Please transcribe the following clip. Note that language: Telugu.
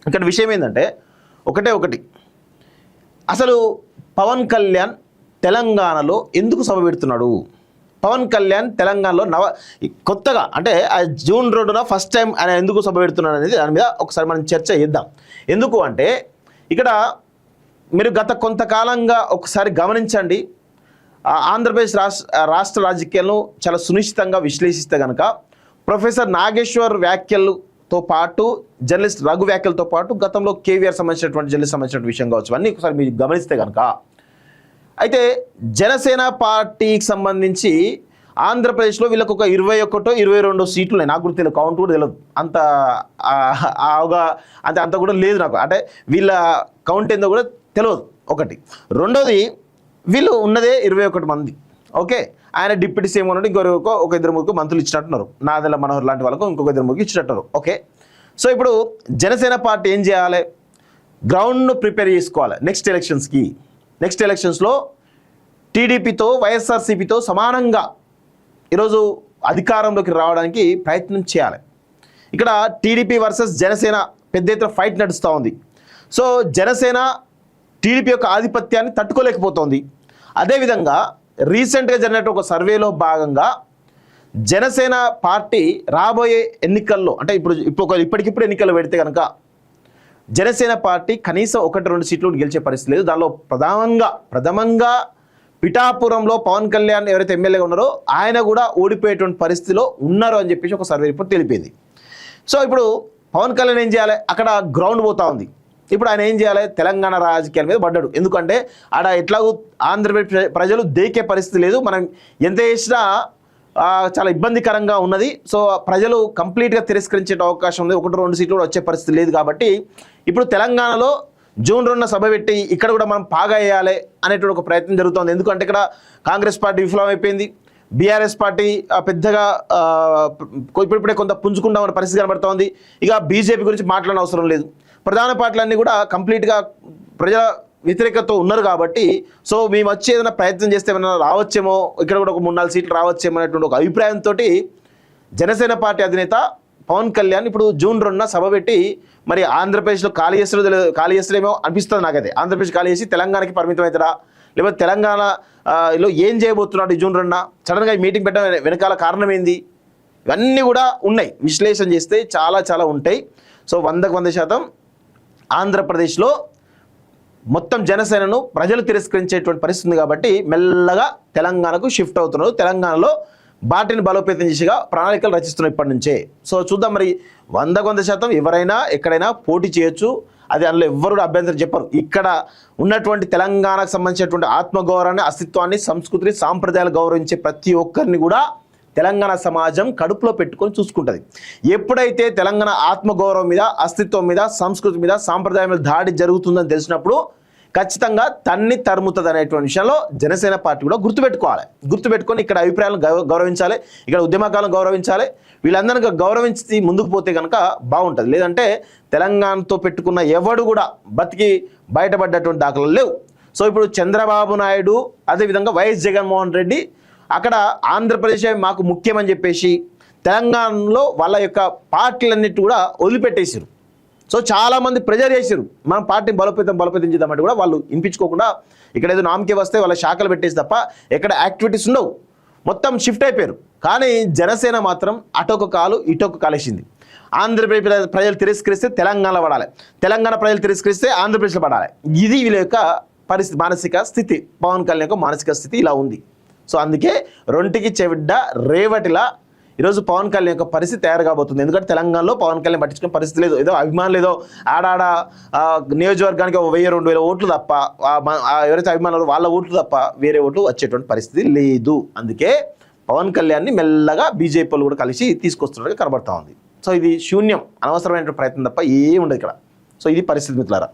ఇక్కడ విషయం ఏంటంటే ఒకటి అసలు పవన్ కళ్యాణ్ తెలంగాణలో ఎందుకు సభ పెడుతున్నాడు? పవన్ కళ్యాణ్ తెలంగాణలో కొత్తగా అంటే జూన్ 2న ఫస్ట్ టైం ఆయన ఎందుకు సభ పెడుతున్నాడు అనేది దాని మీద ఒకసారి మనం చర్చ చేద్దాం. ఎందుకు అంటే ఇక్కడ మీరు గత కొంతకాలంగా ఒకసారి గమనించండి, ఆంధ్రప్రదేశ్ రాష్ట్ర రాజకీయాలను చాలా సునిశ్చితంగా విశ్లేషిస్తే కనుక ప్రొఫెసర్ నాగేశ్వర్ వ్యాఖ్యలతో పాటు జర్నలిస్ట్ రఘు వ్యాఖ్యలతో పాటు గతంలో కేవీఆర్ సంబంధించినటువంటి జర్నలిస్ట్ సంబంధించిన విషయం కావచ్చు, అన్నీ ఒకసారి మీరు గమనిస్తే కనుక అయితే జనసేన పార్టీకి సంబంధించి ఆంధ్రప్రదేశ్లో వీళ్ళకు ఒక 21-22 సీట్లు ఉన్నాయి. నాకు కూడా తెలియదు, కౌంట్ కూడా తెలియదు, అంత కూడా లేదు నాకు. అంటే వీళ్ళ కౌంట్ ఏందో కూడా తెలియదు. ఒకటి. రెండోది, వీళ్ళు ఉన్నదే 21 మంది. ఓకే, ఆయన డిప్యూటీ సీఎం ఉన్నట్టు ఇంకొక 2-3 మంత్రులు ఇచ్చినట్టున్నారు. నాదెల్ల మనోహర్ లాంటి వాళ్ళకు ఇంకొక 2-3 ఇచ్చినట్టున్నారు. ఓకే, సో ఇప్పుడు జనసేన పార్టీ ఏం చేయాలి? గ్రౌండ్ను ప్రిపేర్ చేసుకోవాలి నెక్స్ట్ ఎలక్షన్స్లో టీడీపీతో వైఎస్ఆర్సీపీతో సమానంగా ఈరోజు అధికారంలోకి రావడానికి ప్రయత్నం చేయాలి. ఇక్కడ టీడీపీ వర్సెస్ జనసేన పెద్ద ఎత్తున ఫైట్ నడుస్తూ ఉంది. సో జనసేన టీడీపీ యొక్క ఆధిపత్యాన్ని తట్టుకోలేకపోతోంది. అదేవిధంగా రీసెంట్గా జరిగినట్టు ఒక సర్వేలో భాగంగా జనసేన పార్టీ రాబోయే ఎన్నికల్లో అంటే ఇప్పటికిప్పుడు ఎన్నికలు పెడితే కనుక జనసేన పార్టీ కనీసం 1-2 సీట్లు గెలిచే పరిస్థితి లేదు. దానిలో ప్రథమంగా పిఠాపురంలో పవన్ కళ్యాణ్ ఎవరైతే ఎమ్మెల్యేగా ఉన్నారో ఆయన కూడా ఓడిపోయేటువంటి పరిస్థితిలో ఉన్నారు అని చెప్పేసి ఒక సర్వే రిపోర్ట్ తెలిపింది. సో ఇప్పుడు పవన్ కళ్యాణ్ ఏం చేయాలి? అక్కడ గ్రౌండ్ పోతా ఉంది. ఇప్పుడు ఆయన ఏం చేయాలి? తెలంగాణ రాజకీయాల మీద పడ్డాడు. ఎందుకంటే ఆడ ఎట్లాగూ ఆంధ్రప్రదేశ్ ప్రజలు దేకే పరిస్థితి లేదు, మనం ఎంత చేసినా చాలా ఇబ్బందికరంగా ఉన్నది. సో ప్రజలు కంప్లీట్గా తిరస్కరించే అవకాశం ఉంది, 1-2 సీట్లు కూడా వచ్చే పరిస్థితి లేదు. కాబట్టి ఇప్పుడు తెలంగాణలో జూన్ 2న సభ పెట్టి ఇక్కడ కూడా మనం పాగా వేయాలి అనేటువంటి ఒక ప్రయత్నం జరుగుతుంది. ఎందుకంటే ఇక్కడ కాంగ్రెస్ పార్టీ విఫలం అయిపోయింది, బీఆర్ఎస్ పార్టీ పెద్దగా ఇప్పుడిప్పుడే కొంత పుంజుకుందామనే పరిస్థితి కనబడుతోంది. ఇక బీజేపీ గురించి మాట్లాడిన అవసరం లేదు. ప్రధాన పార్టీలన్నీ కూడా కంప్లీట్గా ప్రజల వ్యతిరేకతతో ఉన్నారు. కాబట్టి సో మేము వచ్చి ఏదైనా ప్రయత్నం చేస్తే ఏమైనా రావచ్చేమో, ఇక్కడ కూడా ఒక 3-4 సీట్లు రావచ్చేమో అనేటువంటి ఒక అభిప్రాయంతో జనసేన పార్టీ అధినేత పవన్ కళ్యాణ్ ఇప్పుడు జూన్ 2న సభ పెట్టి మరి ఆంధ్రప్రదేశ్లో ఖాళీ చేస్తాడేమో అనిపిస్తుంది నాకైతే. ఆంధ్రప్రదేశ్ ఖాళీ చేసి తెలంగాణకి పరిమితం అవుతారా, లేకపోతే తెలంగాణలో ఏం చేయబోతున్నాడు ఈ జూన్ 2న? సడన్గా ఈ మీటింగ్ పెట్టడం వెనకాల కారణం ఏంది? ఇవన్నీ కూడా ఉన్నాయి, విశ్లేషణ చేస్తే చాలా ఉంటాయి. సో 100% ఆంధ్రప్రదేశ్లో మొత్తం జనసేనను ప్రజలు తిరస్కరించేటువంటి పరిస్థితి ఉంది. కాబట్టి మెల్లగా తెలంగాణకు షిఫ్ట్ అవుతున్నారు. తెలంగాణలో బాటిని బలోపేతం చేసేగా ప్రణాళికలు రచిస్తున్నాం ఇప్పటి నుంచే. సో చూద్దాం, మరి 100% ఎవరైనా ఎక్కడైనా పోటీ చేయొచ్చు, అది అందులో ఎవ్వరు అభ్యంతరం చెప్పరు. ఇక్కడ ఉన్నటువంటి తెలంగాణకు సంబంధించినటువంటి ఆత్మగౌరవాన్ని, అస్తిత్వాన్ని, సంస్కృతిని, సాంప్రదాయాలు గౌరవించే ప్రతి ఒక్కరిని కూడా తెలంగాణ సమాజం కడుపులో పెట్టుకొని చూసుకుంటుంది. ఎప్పుడైతే తెలంగాణ ఆత్మగౌరవం మీద, అస్తిత్వం మీద, సంస్కృతి మీద, సాంప్రదాయం మీద దాడి జరుగుతుందని తెలిసినప్పుడు ఖచ్చితంగా తరుముతుంది అనేటువంటి విషయంలో జనసేన పార్టీ కూడా గుర్తుపెట్టుకొని ఇక్కడ అభిప్రాయాలను గౌరవించాలి, ఇక్కడ ఉద్యమకాలను గౌరవించాలి. వీళ్ళందరినీ గౌరవించి ముందుకు పోతే కనుక బాగుంటుంది. లేదంటే తెలంగాణతో పెట్టుకున్న ఎవడు కూడా బతికి బయటపడ్డటువంటి దాఖలు లేవు. సో ఇప్పుడు చంద్రబాబు నాయుడు, అదేవిధంగా వైఎస్ జగన్మోహన్ రెడ్డి అక్కడ ఆంధ్రప్రదేశ్ మాకు ముఖ్యమని చెప్పేసి తెలంగాణలో వాళ్ళ యొక్క పార్టీలన్నిటి కూడా వదిలిపెట్టేసారు. సో చాలామంది ప్రెజర్ చేశారు, మనం పార్టీని బలోపేతం చేద్దామంటే కూడా వాళ్ళు వినిపించుకోకుండా ఇక్కడ ఏదో నామకే వస్తే వాళ్ళ శాఖలు పెట్టేసి తప్ప ఎక్కడ యాక్టివిటీస్ ఉండవు, మొత్తం షిఫ్ట్ అయిపోయారు. కానీ జనసేన మాత్రం అటొక కాలు ఇటొక కాలేసింది. ఆంధ్రప్రదేశ్ ప్రజలు తిరస్కరిస్తే తెలంగాణలో పడాలి, తెలంగాణ ప్రజలు తిరస్కరిస్తే ఆంధ్రప్రదేశ్లో పడాలి. ఇది వీళ్ళ యొక్క పరిస్థితి, మానసిక స్థితి. పవన్ కళ్యాణ్ యొక్క మానసిక స్థితి ఇలా ఉంది. సో అందుకే రొంటికి చెవిడ్డ రేవటిలా ఈరోజు పవన్ కళ్యాణ్ యొక్క పరిస్థితి తయారు కాబోతుంది. ఎందుకంటే తెలంగాణలో పవన్ కళ్యాణ్ పట్టించుకునే పరిస్థితి లేదు. ఏదో అభిమానులు ఏదో ఆడాడ నియోజకవర్గానికి 1000-2000 ఓట్లు తప్ప, ఎవరైతే అభిమానులు వాళ్ళ ఓట్లు తప్ప వేరే ఓట్లు వచ్చేటువంటి పరిస్థితి లేదు. అందుకే పవన్ కళ్యాణ్ని మెల్లగా బీజేపీలు కూడా కలిసి తీసుకొస్తున్నట్టుగా కనబడతా ఉంది. సో ఇది శూన్యం, అనవసరమైనటువంటి ప్రయత్నం తప్ప ఏం ఉండదు ఇక్కడ. సో ఇది పరిస్థితి మిత్రులారా.